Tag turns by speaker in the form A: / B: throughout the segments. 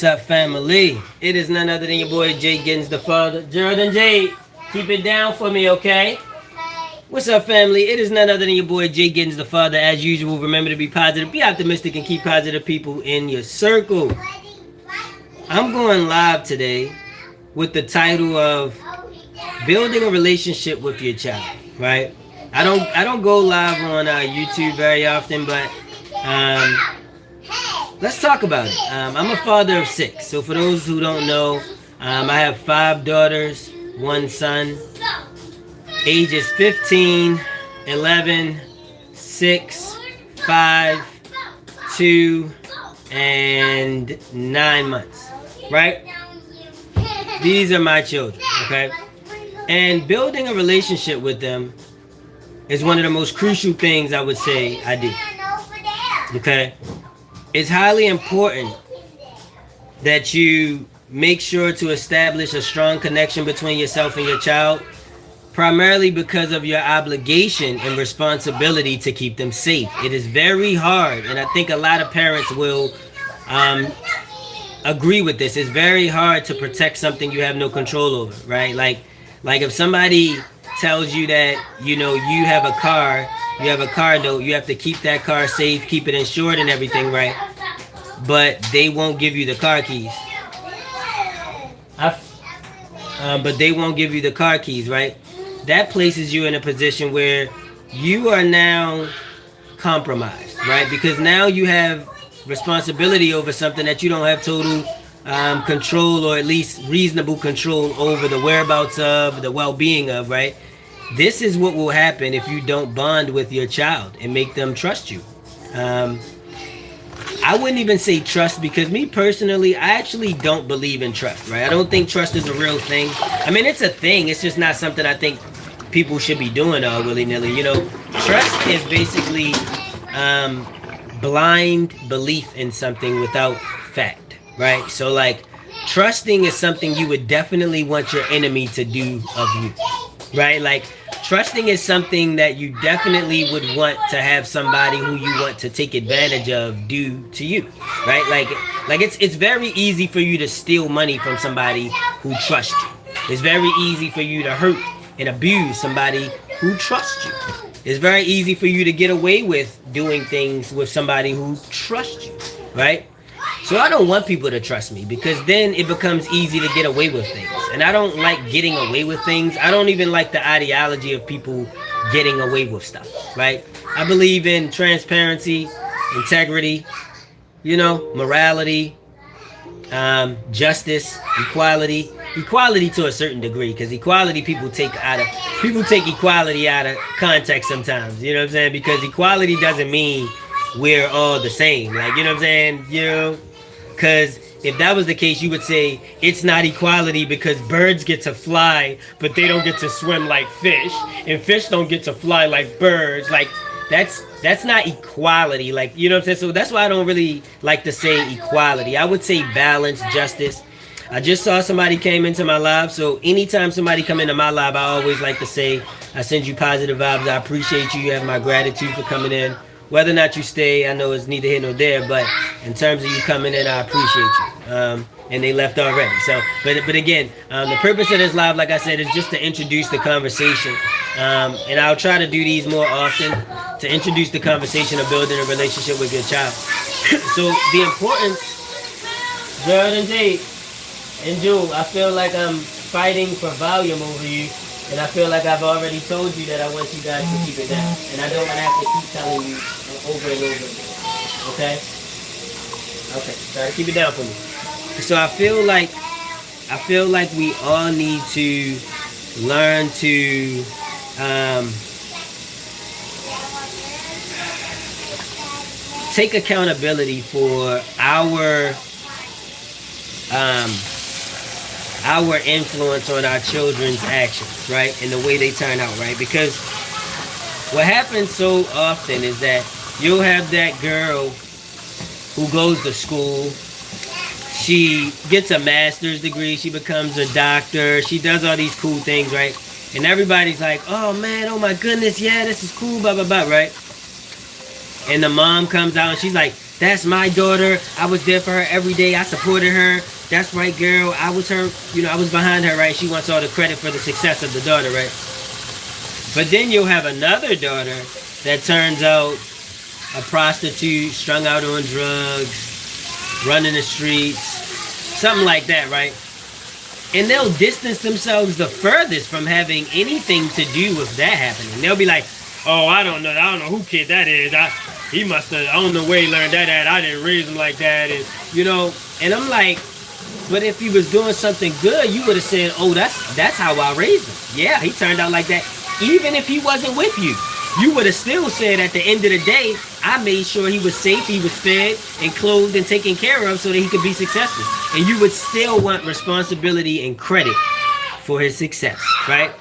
A: What's up, family? It is none other than your boy Jay Giddens, the father. Gerald and Jay, keep it down for me, okay? What's up, family? It is none other than your boy Jay Giddens, the father. As usual, remember to be positive, be optimistic, and keep positive people in your circle. I'm going live today with the title of building a relationship with your child. Right? I don't go live on YouTube very often, but let's talk about it. I'm a father of 6. So for those who don't know, I have 5 daughters, 1 son. Ages 15, 11, 6, 5, 2, and 9 months. Right? These are my children, okay? And building a relationship with them is one of the most crucial things I would say I do. Okay? It's highly important that you make sure to establish a strong connection between yourself and your child, primarily because of your obligation and responsibility to keep them safe. It is very hard, and I think a lot of parents will agree with this. It's very hard to protect something you have no control over, right? Like if somebody tells you that, you have a car note, you have to keep that car safe, keep it insured and everything, right? But they won't give you the car keys. But they won't give you the car keys, right? That places you in a position where you are now compromised, right? Because now you have responsibility over something that you don't have total control, or at least reasonable control over the whereabouts of, the well-being of, right? This is what will happen if you don't bond with your child and make them trust you. I wouldn't even say trust, because me personally, I actually don't believe in trust, right? I don't think trust is a real thing. I mean, it's a thing. It's just not something I think people should be doing all willy-nilly. Trust is basically blind belief in something without fact, right? So, like, trusting is something you would definitely want your enemy to do of you, right? Like, trusting is something that you definitely would want to have somebody who you want to take advantage of do to you, right? Like it's very easy for you to steal money from somebody who trusts you. It's very easy for you to hurt and abuse somebody who trusts you. It's very easy for you to get away with doing things with somebody who trusts you, right? So I don't want people to trust me, because then it becomes easy to get away with things. And I don't like getting away with things. I don't even like the ideology of people getting away with stuff, right? I believe in transparency, integrity, morality, justice, equality. Equality to a certain degree, because equality people take equality out of context sometimes. You know what I'm saying? Because equality doesn't mean we're all the same. Like, you know what I'm saying? Because if that was the case, you would say it's not equality because birds get to fly, but they don't get to swim like fish, and fish don't get to fly like birds. Like, that's not equality. Like, you know what I'm saying? So that's why I don't really like to say equality. I would say balance, justice. I just saw somebody came into my live, so anytime somebody come into my live, I always like to say, I send you positive vibes. I appreciate you. You have my gratitude for coming in. Whether or not you stay, I know it's neither here nor there, but in terms of you coming in, I appreciate you. And they left already. So, but again, the purpose of this live, like I said, is just to introduce the conversation. And I'll try to do these more often to introduce the conversation of building a relationship with your child. So the importance, Jordan J and Jewel, I feel like I'm fighting for volume over you. And I feel like I've already told you that I want you guys to keep it down. And I don't want to have to keep telling you over and over again. Okay? Okay. Try to keep it down for me. So I feel like we all need to learn to take accountability for our influence on our children's actions, right? And the way they turn out, right? Because what happens so often is that you'll have that girl who goes to school, she gets a master's degree, she becomes a doctor, she does all these cool things, right? And everybody's like, oh man, oh my goodness, yeah, this is cool, blah, blah, blah, right? And the mom comes out and she's like, That's my daughter. I was there for her every day. I supported her. That's right, girl. I was her, I was behind her, right? She wants all the credit for the success of the daughter, right? But then you'll have another daughter that turns out a prostitute, strung out on drugs, running the streets, something like that, right? And they'll distance themselves the furthest from having anything to do with that happening. They'll be like, oh, I don't know who kid that is. He must have, I don't know where he learned that at. I didn't raise him like that. And I'm like, but if he was doing something good, you would have said, oh, that's how I raised him. Yeah, he turned out like that. Even if he wasn't with you, you would have still said at the end of the day, I made sure he was safe, he was fed and clothed and taken care of so that he could be successful. And you would still want responsibility and credit for his success, right?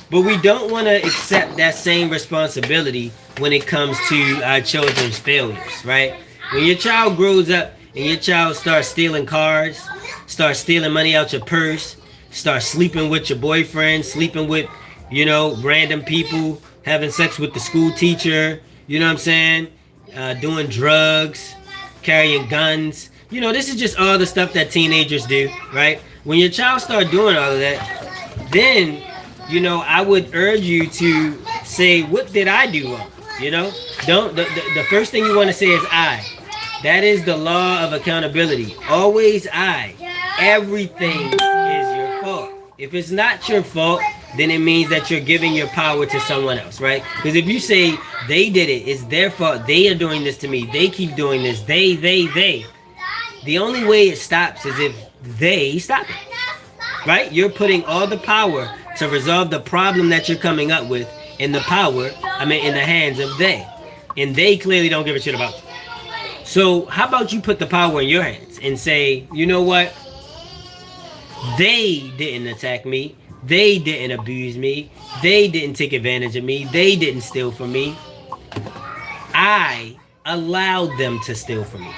A: But we don't want to accept that same responsibility when it comes to our children's failures, right? When your child grows up and your child starts stealing cars, starts stealing money out your purse, starts sleeping with your boyfriend, sleeping with, random people, having sex with the school teacher, you know what I'm saying? Doing drugs, carrying guns. This is just all the stuff that teenagers do, right? When your child starts doing all of that, then, I would urge you to say, what did I do wrong? The first thing you want to say is I. That is the law of accountability. Always I. Everything is your fault. If it's not your fault, then it means that you're giving your power to someone else, right? Because if you say they did it, it's their fault, they are doing this to me, they keep doing this, they. The only way it stops is if they stop it, right? You're putting all the power to resolve the problem that you're coming up with in the hands of they. And they clearly don't give a shit about you. So how about you put the power in your hands and say, you know what? They didn't attack me. They didn't abuse me. They didn't take advantage of me. They didn't steal from me. I allowed them to steal from me.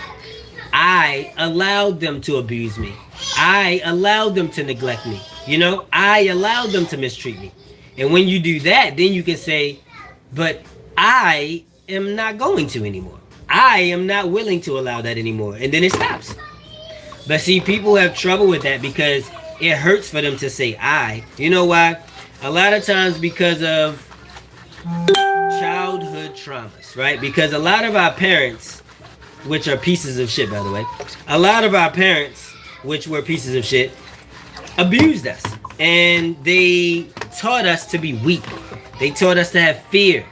A: I allowed them to abuse me. I allowed them to neglect me. I allowed them to mistreat me. And when you do that, then you can say, but I am not going to anymore. I am not willing to allow that anymore. And then it stops. But see, people have trouble with that because it hurts for them to say I. You know why? A lot of times because of childhood traumas, right? Because a lot of our parents, which are pieces of shit, by the way, a lot of our parents, which were pieces of shit, abused us. And they taught us to be weak. They taught us to have fear.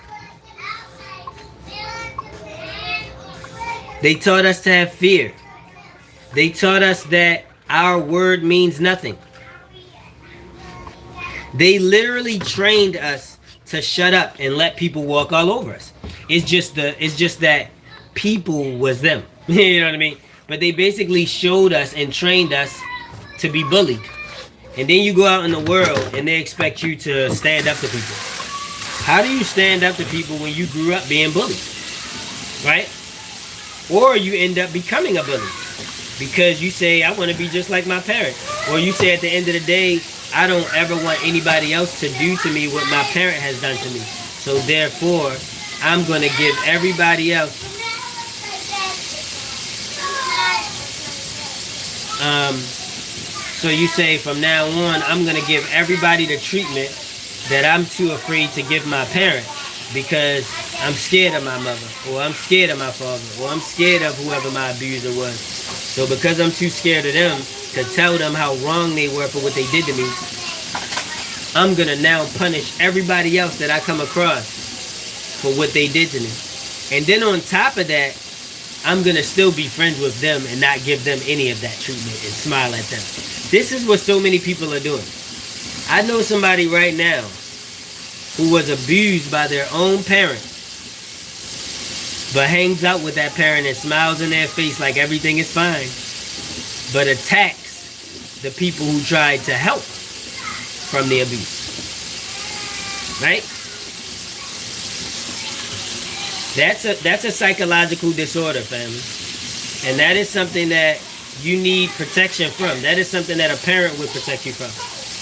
A: They taught us to have fear. They taught us that our word means nothing. They literally trained us to shut up and let people walk all over us. It's just that people was them. You know what I mean? But they basically showed us and trained us to be bullied. And then you go out in the world and they expect you to stand up to people. How do you stand up to people when you grew up being bullied? Right? Or you end up becoming a bully because you say, I want to be just like my parents. Or you say at the end of the day, I don't ever want anybody else to do to me what my parent has done to me. So therefore, I'm going to give everybody else so you say from now on, I'm going to give everybody the treatment that I'm too afraid to give my parent because I'm scared of my mother, or I'm scared of my father, or I'm scared of whoever my abuser was. So because I'm too scared of them to tell them how wrong they were for what they did to me, I'm going to now punish everybody else that I come across for what they did to me. And then on top of that, I'm going to still be friends with them and not give them any of that treatment and smile at them. This is what so many people are doing. I know somebody right now who was abused by their own parent, but hangs out with that parent and smiles in their face like everything is fine, but attacks the people who tried to help from the abuse. Right? That's a psychological disorder, family. And that is something that you need protection from. That is something that a parent would protect you from.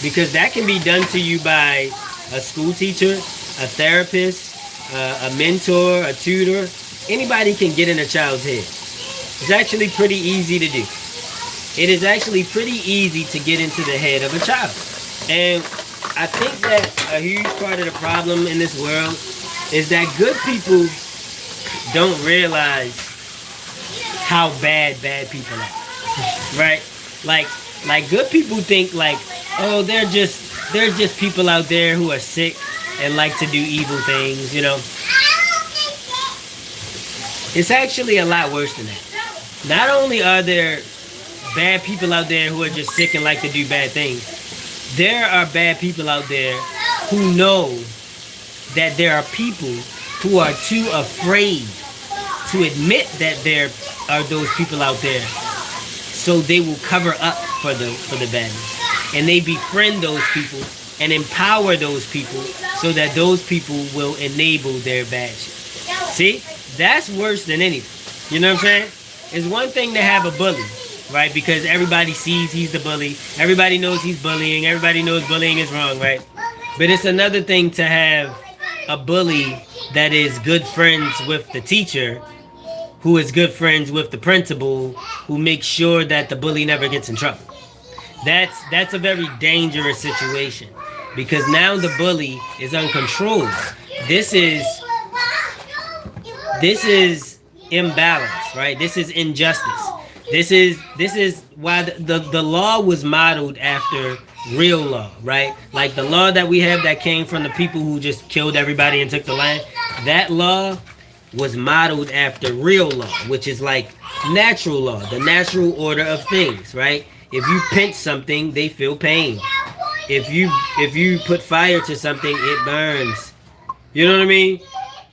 A: Because that can be done to you by a school teacher, a therapist, a mentor, a tutor. Anybody can get in a child's head. It's actually pretty easy to do. It is actually pretty easy to get into the head of a child. And I think that a huge part of the problem in this world is that good people don't realize how bad people are. Right? Like good people think like, oh, they're just people out there who are sick and like to do evil things, you know. It's actually a lot worse than that. Not only are there bad people out there who are just sick and like to do bad things, there are bad people out there who know that there are people who are too afraid to admit that there are those people out there, so they will cover up for the badness, and they befriend those people and empower those people so that those people will enable their bad shit. See, that's worse than anything. You know what I'm saying? It's one thing to have a bully, right? Because everybody sees he's the bully. Everybody knows he's bullying. Everybody knows bullying is wrong, right? But it's another thing to have a bully that is good friends with the teacher, who is good friends with the principal, who makes sure that the bully never gets in trouble. That's a very dangerous situation, because now the bully is uncontrolled. This is imbalance, right? This is injustice. This is why the law was modeled after real law, right? Like the law that we have that came from the people who just killed everybody and took the land. That law was modeled after real law, which is like natural law, the natural order of things, right? If you pinch something, they feel pain. If you put fire to something, it burns. You know what I mean?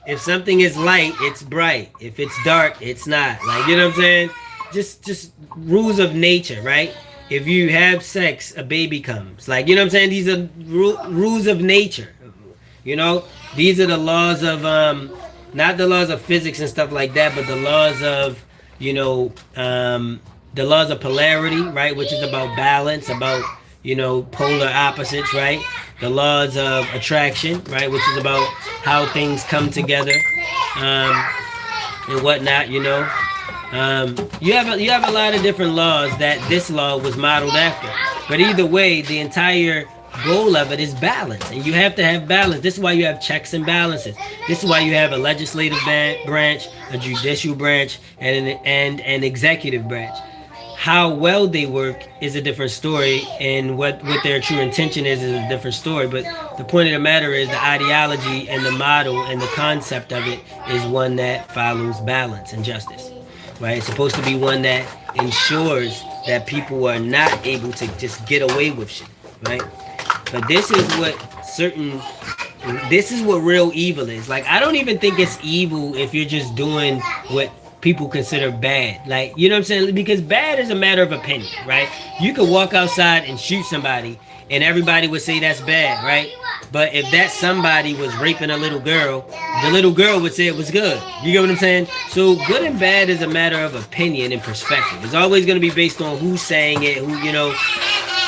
A: If something is light, it's bright. If it's dark, it's not. Like, you know what I'm saying? Just rules of nature, right? If you have sex, a baby comes. Like, you know what I'm saying? These are rules of nature. You know, these are the laws of not the laws of physics and stuff like that, but the laws of, you know, the laws of polarity, right? Which is about balance, about, you know, polar opposites, right? The laws of attraction, right? Which is about how things come together, and whatnot, you know. You have a lot of different laws that this law was modeled after. But either way, the entire goal of it is balance, and you have to have balance. This is why you have checks and balances. This is why you have a legislative branch, a judicial branch, and an executive branch. How well they work is a different story, and what their true intention is a different story. But the point of the matter is the ideology and the model and the concept of it is one that follows balance and justice, right? It's supposed to be one that ensures that people are not able to just get away with shit, right? But this is what real evil is. Like, I don't even think it's evil if you're just doing what people consider bad. Like, you know what I'm saying? Because bad is a matter of opinion, right? You could walk outside and shoot somebody and everybody would say that's bad, right? But if that somebody was raping a little girl, the little girl would say it was good. You get what I'm saying? So good and bad is a matter of opinion and perspective. It's always going to be based on who's saying it, who, you know.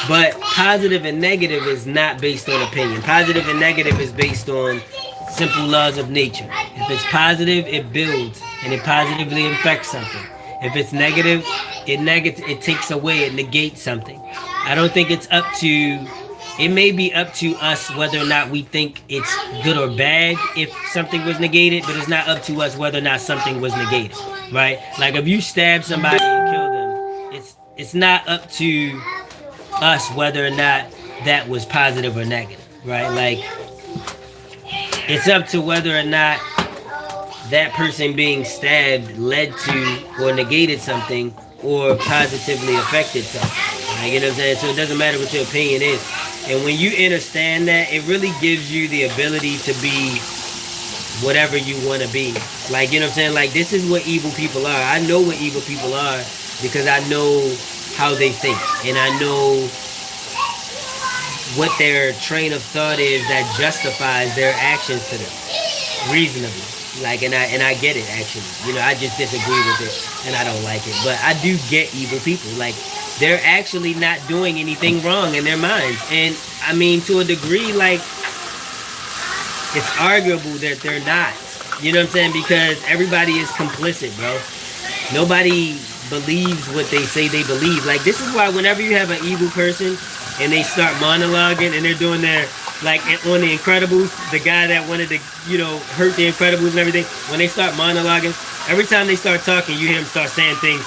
A: But positive and negative is not based on opinion. Positive and negative is based on simple laws of nature. If it's positive, it builds and it positively affects something. If it's negative, it takes away, it negates something. I don't think it's up to, it may be up to us whether or not we think it's good or bad if something was negated, but it's not up to us whether or not something was negated, right? Like if you stab somebody and kill them, it's not up to us whether or not that was positive or negative, right? Like it's up to whether or not that person being stabbed led to or negated something or positively affected something. Like, you know what I'm saying? So it doesn't matter what your opinion is. And when you understand that, it really gives you the ability to be whatever you want to be. Like, you know what I'm saying? Like, this is what evil people are. I know what evil people are because I know how they think. And I know what their train of thought is that justifies their actions to them reasonably. Like, and I get it, actually. You know, I just disagree with it and I don't like it. But I do get evil people. Like, they're actually not doing anything wrong in their minds. And I mean, to a degree, like, it's arguable that they're not. You know what I'm saying? Because everybody is complicit, bro. Nobody believes what they say they believe. Like, this is why whenever you have an evil person and they start monologuing and they're doing their, like on The Incredibles, the guy that wanted to, hurt The Incredibles and everything, when they start monologuing, every time they start talking, you hear them start saying things,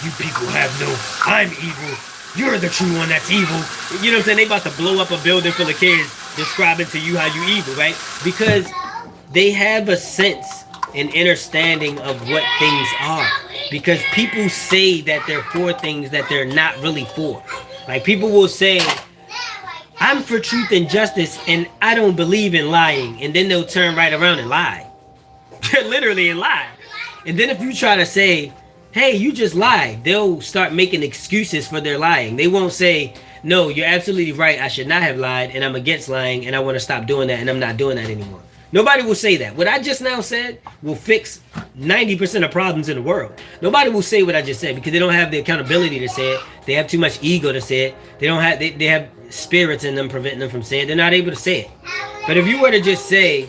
A: you people have no, I'm evil, you're the true one that's evil. You know what I'm saying? They about to blow up a building full of kids describing to you how you evil, right? Because they have a sense and understanding of what things are. Because people say that they're for things that they're not really for. Like, people will say, I'm for truth and justice and I don't believe in lying. And then they'll turn right around and lie. Literally and lie. And then if you try to say, hey, you just lied, they'll start making excuses for their lying. They won't say, no, you're absolutely right, I should not have lied and I'm against lying and I want to stop doing that and I'm not doing that anymore. Nobody will say that. What I just now said will fix 90% of problems in the world. Nobody will say what I just said because they don't have the accountability to say it. They have too much ego to say it. They have spirits in them preventing them from saying it. They're not able to say it. But if you were to just say,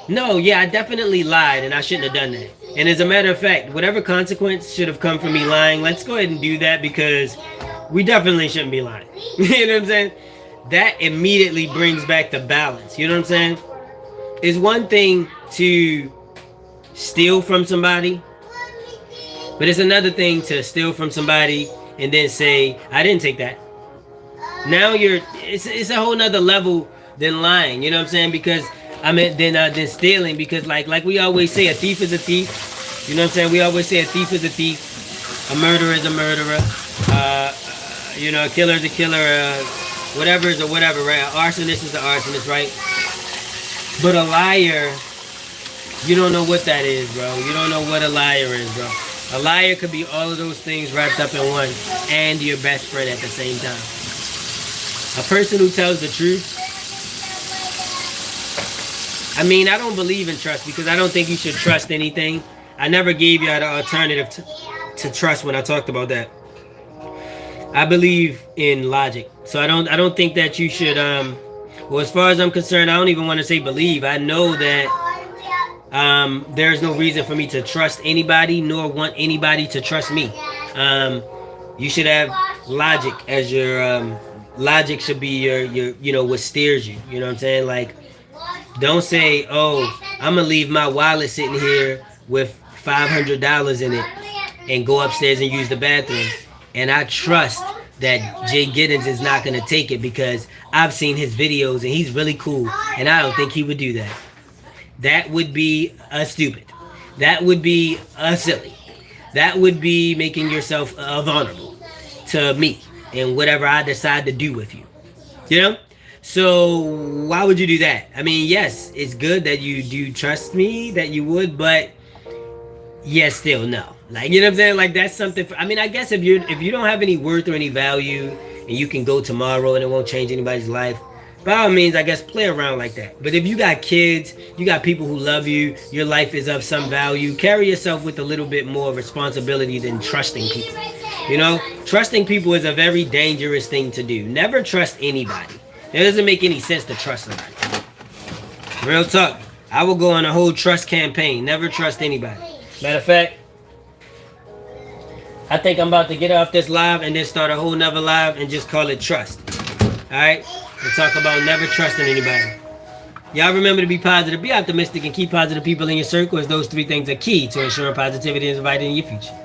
A: no, yeah, I definitely lied and I shouldn't have done that. And as a matter of fact, whatever consequence should have come from me lying, let's go ahead and do that because we definitely shouldn't be lying. You know what I'm saying? That immediately brings back the balance. You know what I'm saying? It's one thing to steal from somebody, but it's another thing to steal from somebody and then say, I didn't take that. Now it's a whole nother level than lying, you know what I'm saying? Because than stealing, because like we always say, a thief is a thief. You know what I'm saying? We always say a thief is a thief, a murderer is a murderer, a killer is a killer, whatever is a whatever, right? An arsonist is an arsonist, right? But a liar, you don't know what that is, bro. You don't know what a liar is, bro. A liar could be all of those things wrapped up in one, and your best friend at the same time. A person who tells the truth, I mean, I don't believe in trust because I don't think you should trust anything. I never gave you the alternative to trust when I talked about that. I believe in logic. So I don't think that you should, well, as far as I'm concerned, I don't even want to say believe. I know that there's no reason for me to trust anybody, nor want anybody to trust me. You should have logic as your, logic should be your, what steers you. You know what I'm saying? Like, don't say, oh, I'm going to leave my wallet sitting here with $500 in it and go upstairs and use the bathroom. And I trust that Jay Giddens is not going to take it because I've seen his videos and he's really cool and I don't think he would do that. That would be stupid. That would be silly. That would be making yourself vulnerable to me and whatever I decide to do with you. You know? So why would you do that? I mean, yes, it's good that you do trust me, that you would, but yes, still no. Like, you know what I'm saying? Like, that's something I mean, I guess if you don't have any worth or any value and you can go tomorrow and it won't change anybody's life, by all means, I guess play around like that. But if you got kids, you got people who love you, your life is of some value, carry yourself with a little bit more responsibility than trusting people. You know, trusting people is a very dangerous thing to do. Never trust anybody. It doesn't make any sense to trust somebody. Real talk. I will go on a whole trust campaign. Never trust anybody. Matter of fact, I think I'm about to get off this live and then start a whole nother live and just call it trust. Alright? We'll talk about never trusting anybody. Y'all remember to be positive, be optimistic, and keep positive people in your circle, as those three things are key to ensuring positivity is invited in your future.